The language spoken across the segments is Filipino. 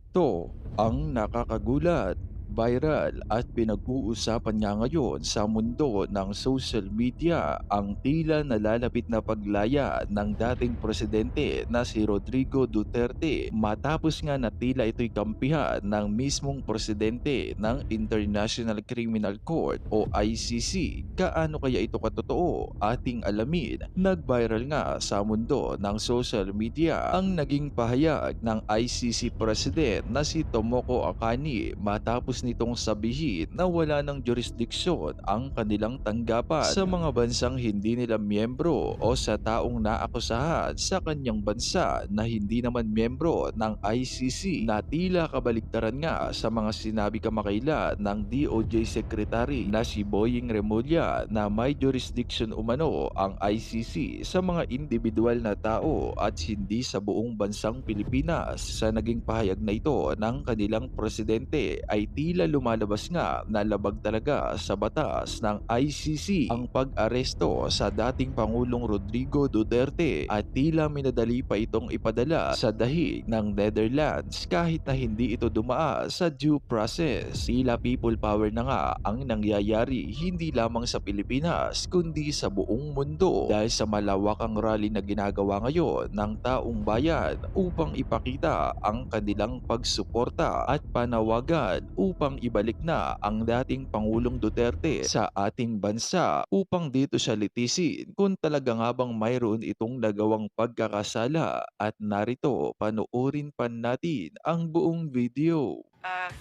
Ito ang nakakagulat, viral at pinag-uusapan nga ngayon sa mundo ng social media ang tila nalalapit na paglaya ng dating presidente na si Rodrigo Duterte matapos nga na tila ito'y kampihan ng mismong presidente ng International Criminal Court o ICC. Kaano kaya ito katotoo? Ating alamin. Nag-viral nga sa mundo ng social media ang naging pahayag ng ICC President na si Tomoko Akani matapos nitong sabihin na wala ng jurisdiksyon ang kanilang tanggapan sa mga bansang hindi nila miyembro o sa taong naakusahan sa kanyang bansa na hindi naman miyembro ng ICC na tila kabaligtaran nga sa mga sinabi kamakailan ng DOJ Secretary na si Boying Remulla na may jurisdiction umano ang ICC sa mga individual na tao at hindi sa buong bansang Pilipinas. Sa naging pahayag na ito ng kanilang presidente ay tila lumalabas nga na labag talaga sa batas ng ICC ang pag-aresto sa dating Pangulong Rodrigo Duterte at tila minadali pa itong ipadala sa dahig ng Netherlands kahit na hindi ito dumaan sa due process. Tila people power na nga ang nangyayari hindi lamang sa Pilipinas kundi sa buong mundo dahil sa malawakang rally na ginagawa ngayon ng taong bayan upang ipakita ang kanilang pagsuporta at panawagan upang ibalik na ang dating Pangulong Duterte sa ating bansa upang dito siya litisin kung talaga nga bang mayroon itong nagawang pagkakasala at narito panoorin pa natin ang buong video.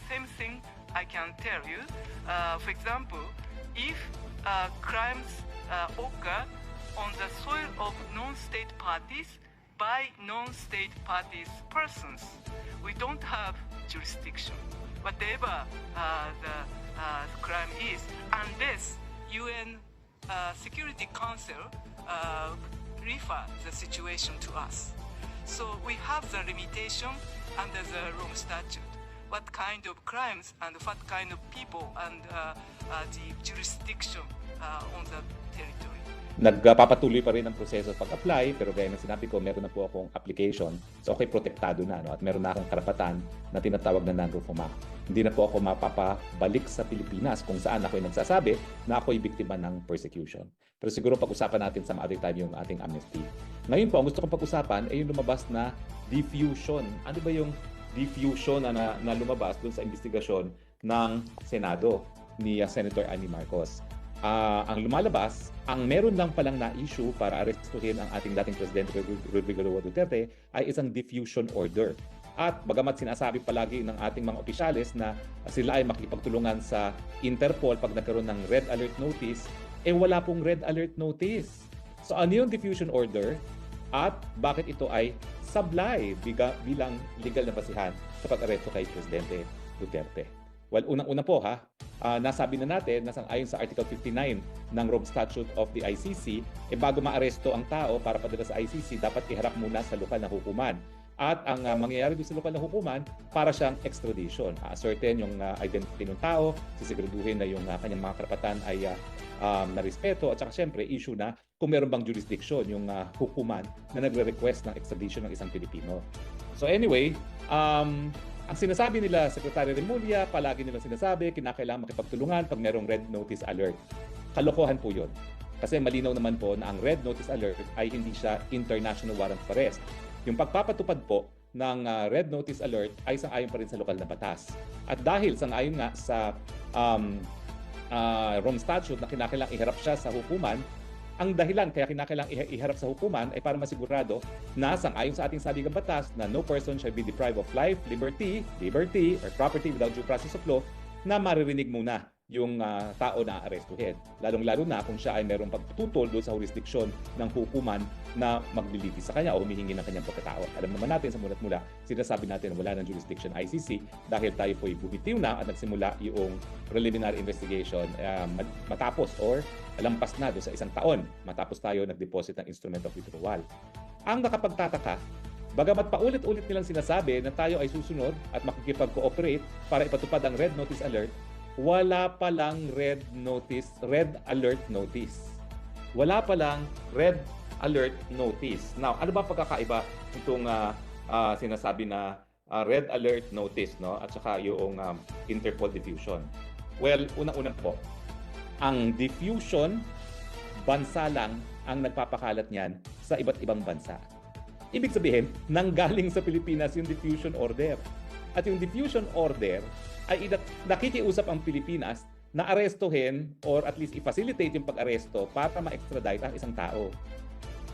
Same thing I can tell you. For example, if crimes occur on the soil of non-state parties by non-state parties persons, we don't have jurisdiction. Whatever the crime is, unless UN Security Council refer the situation to us. So we have the limitation under the Rome Statute. What kind of crimes and what kind of people and the jurisdiction on the territory. Nagpapatuloy pa rin ang proseso sa pag-apply, pero gaya ng sinabi ko, meron na po akong application. So, okay, protektado na. No? At meron na akong karapatan na tinatawag na non-refoulement act. Hindi na po ako mapapabalik sa Pilipinas kung saan ako'y nagsasabi na ako'y biktima ng persecution. Pero siguro pag-usapan natin some other time yung ating amnesty. Ngayon po, ang gusto kong pag-usapan ay yung lumabas na diffusion. Ano ba yung diffusion na lumabas dun sa investigasyon ng Senado ni Senator Amy Marcos? Ang lumalabas, ang meron lang palang na-issue para arestuhin ang ating dating Presidente Rodrigo Duterte ay isang diffusion order. At bagamat sinasabi palagi ng ating mga opisyales na sila ay makikipagtulungan sa Interpol pag nagkaroon ng red alert notice, wala pong red alert notice. So ano yung diffusion order at bakit ito ay sablay bilang legal na basihan sa pag-aresto kay Presidente Duterte? Well, unang-una po nasabi na natin na ayon sa Article 59 ng Rome Statute of the ICC, bago maaresto ang tao para padala sa ICC, dapat iharap muna sa lokal na hukuman. At ang mangyayari doon sa lokal na hukuman, para siyang extradition. Ascertain yung identity ng tao, sisiguraduhin na yung kanyang mga karapatan ay narespeto, at saka syempre issue na kung meron bang jurisdiction yung hukuman na nagre-request ng extradition ng isang Pilipino. So anyway, ang sinasabi nila, Secretary Remulla, palagi nilang sinasabi, kinakailangan makipagtulungan pag merong red notice alert. Kalokohan po yun. Kasi malinaw naman po na ang red notice alert ay hindi siya international warrant of arrest. Yung pagpapatupad po ng red notice alert ay sang-ayon pa rin sa lokal na batas. At dahil sang-ayon nga sa Rome Statute na kinakailangan iharap siya sa hukuman, ang dahilan kaya kinakailangang iharap sa hukuman ay para masigurado na sang-ayon sa ating saligang batas na no person shall be deprived of life, liberty, or property without due process of law, na maririnig muna yung tao na arestuhin. Lalong-lalo na kung siya ay merong pagtutol doon sa jurisdiksyon ng hukuman na maglilitis sa kanya o humihingi ng kanyang pagkatao. Alam naman natin sa mulat mula, sinasabi natin na wala ng jurisdiction ICC dahil tayo po'y bumitiw na at nagsimula yung preliminary investigation matapos or lampas na doon sa isang taon matapos tayo nag-deposit ng instrument of withdrawal. Ang nakapagtataka, bagamat paulit-ulit nilang sinasabi na tayo ay susunod at makikipag-cooperate para ipatupad ang red notice alert, wala palang red alert notice. Wala palang red alert notice. Now, ano ba pagkakaiba itong sinasabi na red alert notice, no, at saka yung Interpol diffusion. Well, unang-una po, ang diffusion, bansa lang ang nagpapakalat niyan sa iba't ibang bansa. Ibig sabihin, nanggaling sa Pilipinas yung diffusion order. At yung diffusion order ay nakikiusap ang Pilipinas na arestuhin or at least i-facilitate yung pag-aresto para ma-extradite ang isang tao.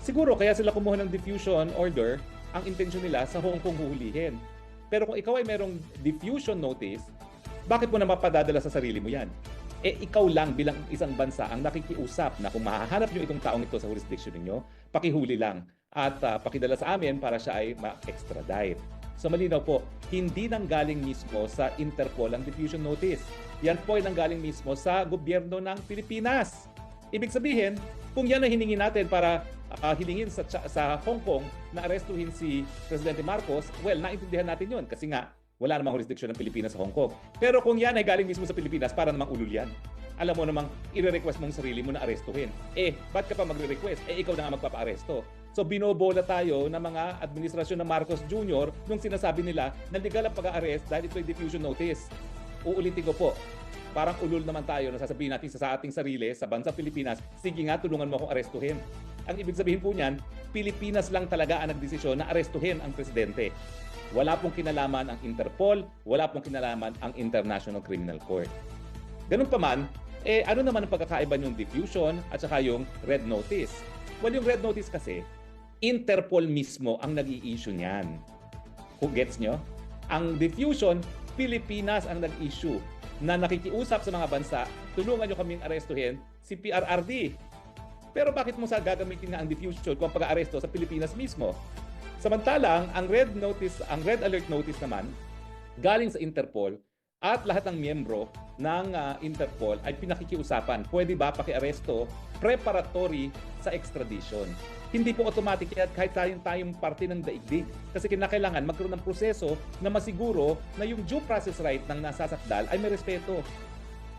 Siguro kaya sila kumuha ng diffusion order, ang intensyon nila sa Hong Kong huhulihin. Pero kung ikaw ay merong diffusion notice, bakit mo na mapadadala sa sarili mo yan? Ikaw lang bilang isang bansa ang nakikiusap na kung mahahanap nyo itong taong ito sa jurisdiction ninyo, pakihuli lang at pakidala sa amin para siya ay ma-extradite. So malinaw po, hindi nanggaling mismo sa Interpol ang diffusion notice. Yan po ay nanggaling mismo sa gobyerno ng Pilipinas. Ibig sabihin, kung yan ay hiningi natin para hilingin sa Hong Kong na arestuhin si Presidente Marcos, well, naintindihan natin yun kasi nga wala namang jurisdiction ng Pilipinas sa Hong Kong. Pero kung yan ay galing mismo sa Pilipinas, para namang ulul yan. Alam mo namang i-request mong sarili mo na arestuhin. Ba't ka pa magre-request? Ikaw na nga magpapa-aresto. So binobola tayo ng mga administrasyon ng Marcos Jr. nung sinasabi nila na legal ang pag-arrest dahil ito ay diffusion notice. Uulitin ko po, parang ulul naman tayo na sasabihin natin sa ating sarili, sa bansa Pilipinas, sige nga, tulungan mo akong arestuhin. Ang ibig sabihin po niyan, Pilipinas lang talaga ang nagdesisyon na arestuhin ang presidente. Wala pong kinalaman ang Interpol, wala pong kinalaman ang International Criminal Court. Ganun pa man, ano naman ang pagkakaiba yung diffusion at saka yung red notice? Well, yung red notice kasi, Interpol mismo ang nag-i-issue niyan. Who gets nyo? Ang diffusion, Pilipinas ang nag-issue na nakikiusap sa mga bansa, tulungan nyo kaming arestuhin si PRRD. Pero bakit mo gagamitin nga ang diffusion kung pag-aaresto sa Pilipinas mismo? Samantalang, ang red alert notice naman, galing sa Interpol at lahat ng miyembro ng Interpol ay pinakikiusapan, pwede ba pakiaresto preparatory sa extradition? Hindi po automatic yan kahit tayong parte ng daigdig. Kasi kinakailangan magkaroon ng proseso na masiguro na yung due process right ng nasasakdal ay may respeto.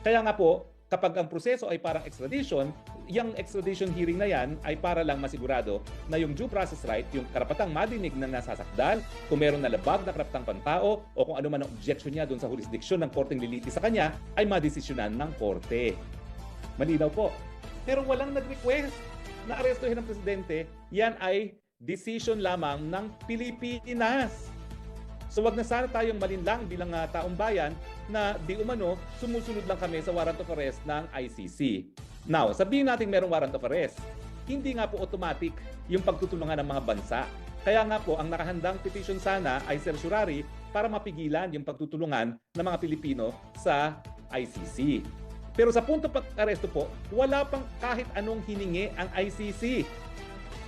Kaya nga po, kapag ang proseso ay parang extradition, yung extradition hearing na yan ay para lang masigurado na yung due process right, yung karapatang madinig ng nasasakdal, kung meron na labag na karapatang pantao o kung ano man ang objection niya doon sa jurisdiction ng korteng lilitis sa kanya, ay madesisyonan ng korte. Malinaw po. Pero walang nag-request na arestuhin ng presidente, yan ay decision lamang ng Pilipinas. So wag na sana tayong malinlang bilang taong bayan na di umano sumusunod lang kami sa warrant of arrest ng ICC. Now, sabihin natin merong warrant of arrest. Hindi nga po automatic yung pagtutulungan ng mga bansa. Kaya nga po, ang nakahandang petition sana ay certiorari para mapigilan yung pagtutulungan ng mga Pilipino sa ICC. Pero sa punto pag-aresto po, wala pang kahit anong hiningi ang ICC.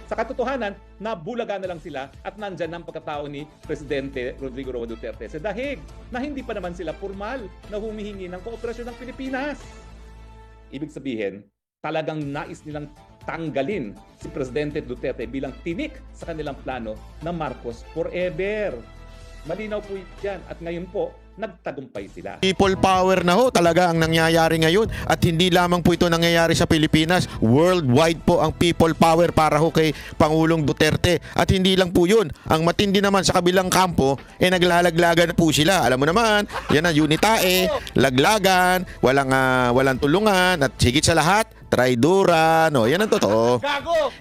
Sa katotohanan, nabulaga na lang sila at nandyan ang pagkatao ni Presidente Rodrigo Roa Duterte sa dahig na hindi pa naman sila formal na humihingi ng kooperasyon ng Pilipinas. Ibig sabihin, talagang nais nilang tanggalin si Presidente Duterte bilang tinik sa kanilang plano na Marcos Forever. Malinaw po yan at ngayon po, nagtagumpay sila. People power na ho talaga ang nangyayari ngayon at hindi lamang po ito nangyayari sa Pilipinas, worldwide po ang people power para ho kay Pangulong Duterte at hindi lang po yun, ang matindi naman sa kabilang kampo naglalaglagan po sila, alam mo naman yan ang unitae, laglagan, walang tulungan at higit sa lahat traidoran, yan ang totoo.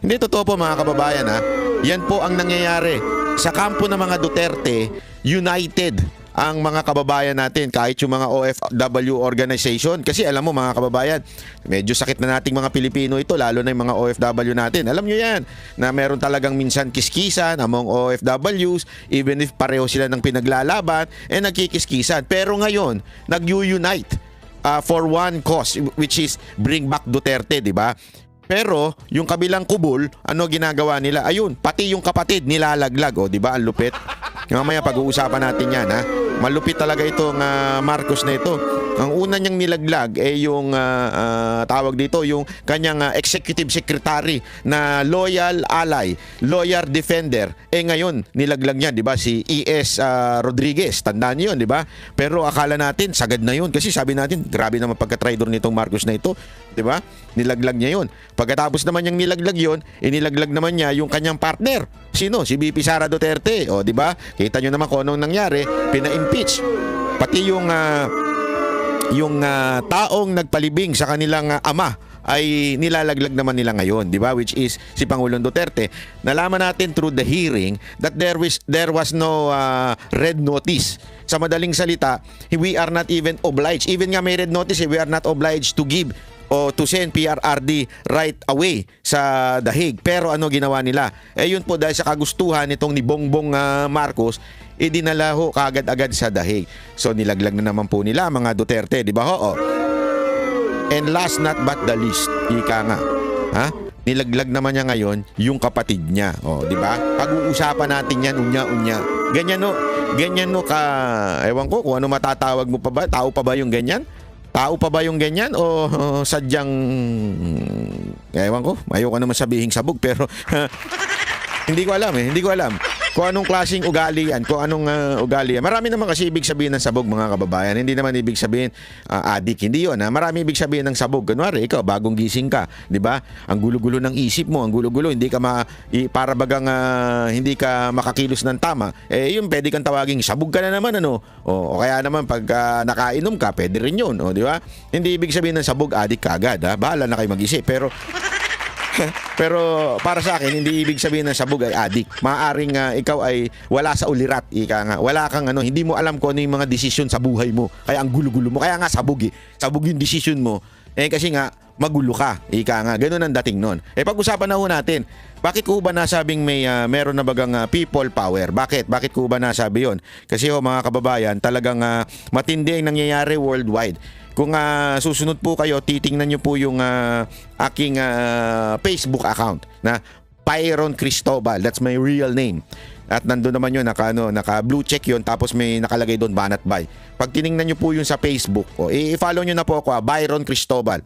Hindi totoo po mga kababayan yan po ang nangyayari sa kampo ng mga Duterte. United ang mga kababayan natin, kahit yung mga OFW organization. Kasi alam mo mga kababayan, medyo sakit na nating mga Pilipino ito, lalo na yung mga OFW natin. Alam nyo yan, na meron talagang minsan kiskisan among OFWs, even if pareho sila ng pinaglalaban, nagkikiskisan. Pero ngayon, nag-unite for one cause, which is bring back Duterte, di ba? Pero yung kabilang kubol, ano ginagawa nila? Ayun, pati yung kapatid nilalaglag, di ba? Ang lupit. Mamaya pag-uusapan natin yan, malupit talaga itong Marcos na ito. Ang una niyang nilaglag yung tawag dito, yung kanyang executive secretary na loyal ally, loyal defender. Ngayon nilaglag niya, 'di ba, si ES Rodriguez. Tandaan niyo 'yun, 'di ba? Pero akala natin sagad na 'yun kasi sabi natin grabe naman pagka-traitor nitong Marcos na ito, 'di ba? Nilaglag niya 'yun. Pagkatapos naman niyang nilaglag 'yun, inilaglag naman niya yung kanyang partner. Sino? Si VP Sara Duterte. O, 'di ba? Kita niyo naman kung anong nangyari, pina-impeach. Pati yung taong nagpalibing sa kanilang ama ay nilalaglag naman nila ngayon, di ba? Which is si Pangulong Duterte. Nalaman natin through the hearing that there was no red notice. Sa madaling salita, we are not even obliged. Even nga may red notice, we are not obliged to give o to send PRRD right away sa The Hague. Pero ano ginawa nila? Yun po dahil sa kagustuhan nitong ni Bongbong Marcos, idinala ho kaagad-agad sa The Hague. So nilaglag na naman po nila mga Duterte, di ba ho? And last not but the least, ika nga, ha? Nilaglag naman niya ngayon yung kapatid niya. Di ba? Pag-uusapan natin yan, unya-unya. Ganyan no ka, ewan ko kung ano matatawag mo pa ba? Tao pa ba yung ganyan? Tao pa ba yung ganyan o sadyang ewan ko, ayoko naman sabihing sabog pero hindi ko alam kung anong klaseng ugali yan, kung anong ugali yan. Marami naman kasi ibig sabihin ng sabog mga kababayan. Hindi naman ibig sabihin adik, hindi yun. Marami ibig sabihin ng sabog. Kunwari, ikaw, bagong gising ka, di ba? Ang gulo-gulo ng isip mo, ang gulo-gulo, hindi ka para bagang hindi ka makakilos ng tama. Yun, pwede kang tawaging sabog ka na naman, ano? O kaya naman, pag nakainom ka, pwede rin yun, di ba? Hindi ibig sabihin ng sabog, adik ka agad, ha? Bahala na kayo mag-isip. Pero para sa akin, hindi ibig sabihin ng sabog ay adik. Maaring ikaw ay wala sa ulirat, ika nga. Wala kang hindi mo alam kung ano yung mga desisyon sa buhay mo. Kaya ang gulo-gulo mo. Kaya nga sabog eh. Sabog yung desisyon mo. Kasi nga, magulo ka. Ika nga. Ganun ang dating nun. Pag-usapan na ho natin. Bakit ko ba nasabing meron na bagang people power? Bakit? Bakit ko ba nasabi yon? Kasi mga kababayan, talagang matindi ang nangyayari worldwide. Kung susunod po kayo, titingnan nyo po yung aking Facebook account na Pyron Cristobal. That's my real name. At nandun naman yun, naka blue check yun, tapos may nakalagay doon Banat Bay. Pag tiningnan nyo po yun sa Facebook, i-follow nyo na po ako, Byron Cristobal.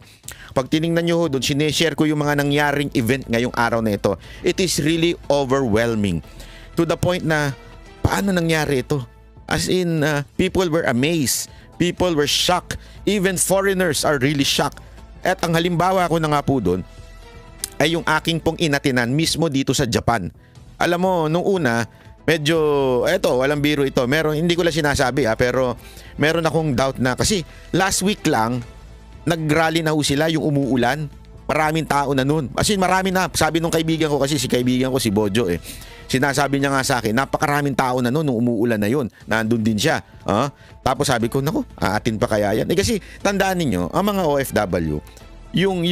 Pag tiningnan nyo doon, sineshare ko yung mga nangyaring event ngayong araw na ito. It is really overwhelming. To the point na, paano nangyari ito? As in, people were amazed. People were shocked. Even foreigners are really shocked. At ang halimbawa ko na nga po doon ay yung aking pong inatinan mismo dito sa Japan. Alam mo, nung una, medyo, walang biro ito. Hindi ko lang sinasabi pero meron akong doubt na kasi last week lang, nag-rally na ho sila yung umuulan. Maraming tao na nun. As in, marami na. Sabi nung kaibigan ko kasi, si kaibigan ko si Bojo sinasabi niya nga sa akin, napakaraming tao na noon nung umuulan na yun. Nandun din siya. Tapos sabi ko, naku, aatin pa kaya yan? Kasi tandaan ninyo, ang mga OFW, yung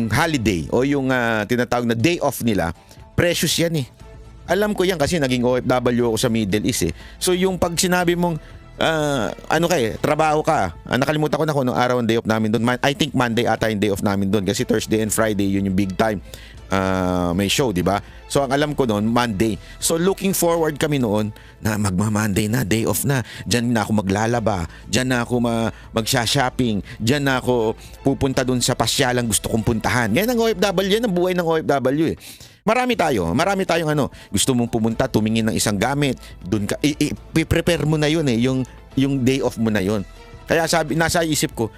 holiday o yung tinatawag na day off nila, precious yan Alam ko yan kasi naging OFW ako sa Middle East So yung pag sinabi mong, trabaho ka. Nakalimutan ko na kung anong araw ang day off namin doon. I think Monday ata yung day off namin doon kasi Thursday and Friday yun yung big time. May show, di ba? So ang alam ko noon, Monday. So looking forward kami noon na magma-Monday na, day off na. Diyan na ako maglalaba, diyan na ako magsha-shopping, diyan na ako pupunta doon sa pasyalang gusto kong puntahan. Yan ang OFW, yan ang buhay ng OFW Marami tayong gusto mong pumunta, tumingin ng isang gamit, doon ka i-prepare mo na yun yung day off mo na yun. Kaya nasa isip ko,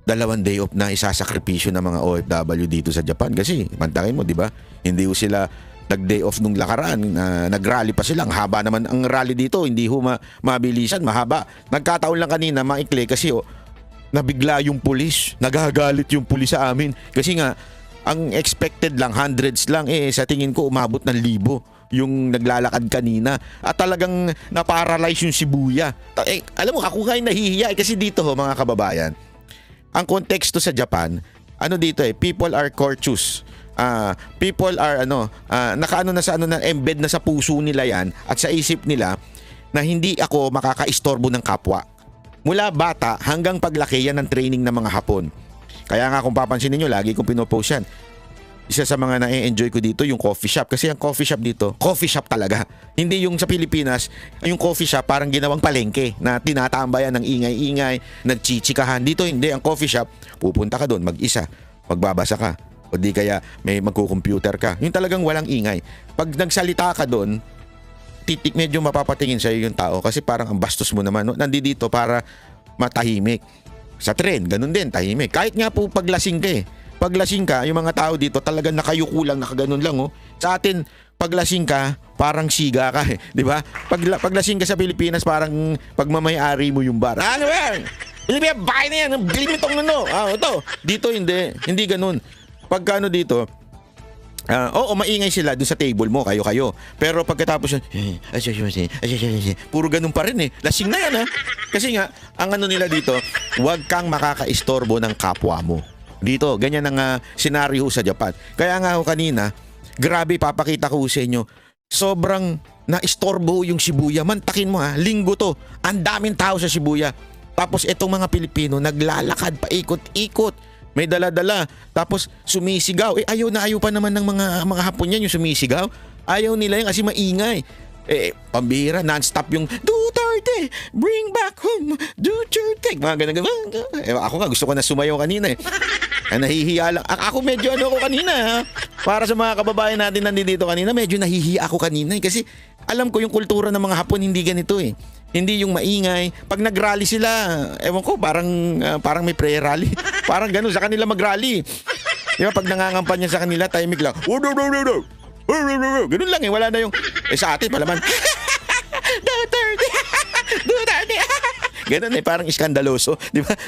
2 day off na isasakripisyo ng mga OFW dito sa Japan kasi mantakin mo, di ba? Hindi ho sila nag-day off nung lakaran, nag-rally pa sila. Ang haba naman ang rally dito, hindi ho mabilisan, mahaba. Nagkataon lang kanina, maikli kasi nabigla yung pulis, nagagalit yung pulis sa amin kasi nga ang expected lang, hundreds lang sa tingin ko umabot ng 1,000 yung naglalakad kanina at talagang naparalyze yung Shibuya. Alam mo, ako ngayon nahihiya kasi dito mga kababayan, ang konteksto sa Japan, dito people are courteous. People are nakaano na sa na embed na sa puso nila yan at sa isip nila na hindi ako makakaistorbo ng kapwa. Mula bata hanggang paglaki yan ng training ng mga Hapon. Kaya nga kung papansin niyo lagi kong pinopost yan. isa sa mga na-enjoy ko dito yung coffee shop. Kasi ang coffee shop dito, coffee shop talaga. Hindi yung sa Pilipinas, yung coffee shop parang ginawang palengke na tinatambayan ng ingay-ingay, nagchichikahan. Dito hindi, ang coffee shop, pupunta ka doon mag-isa, magbabasa ka. O di kaya may magko-computer ka. Yung talagang walang ingay. Pag nagsalita ka doon, medyo mapapatingin sa'yo yung tao kasi parang ang bastos mo naman. No? Nandito para matahimik. Sa tren, ganun din, tahimik. Kahit nga po paglasing ka eh. Paglasing ka, yung mga tao dito talagang nakayuko lang, nakaganon lang. Oh. Sa atin, paglasing ka, parang siga ka eh. Di ba? Paglasing ka sa Pilipinas, parang pagmamayari mo yung bar. Ano ba? Hindi ba, bakit na yan? Bili mo itong ano. Ito. Dito hindi. Hindi ganun. Pagkano dito, oo, maingay sila dun sa table mo, kayo. Pero pagkatapos yun, puro ganun pa rin eh. Lasing na yan ha. Kasi nga, ang ano nila dito, huwag kang makakaistorbo ng kapwa mo. Dito, ganyan ang senaryo sa Japan. Kaya nga ako kanina, grabe papakita ko sa inyo, sobrang naistorbo yung Shibuya. Mantakin mo ha, linggo to, ang daming tao sa Shibuya. Tapos itong mga Pilipino, naglalakad pa ikot-ikot. May dala-dala. Tapos sumisigaw. Ayaw na ayaw pa naman ng mga Hapon yan yung sumisigaw. Ayaw nila yan kasi maingay. Pambihira, non-stop yung Duterte, bring back home Duterte. Mga ganun. Ako nga, gusto ko na sumayaw kanina eh. Nahihiya lang. Ako medyo ako kanina ha. Para sa mga kababayan natin nandito kanina, medyo nahihiya ako kanina eh. Kasi alam ko yung kultura ng mga Hapon hindi ganito eh. Hindi yung maingay. Pag nag-rally sila, ewan ko, parang may prayer rally. Parang ganun, sa kanila mag-rally. Di ba, pag nangangampanya sa kanila, tahimik lang. Ganun lang eh, wala na yung, sa atin pala man. Duterte! Duterte! Ganun eh, parang iskandaloso. Di ba?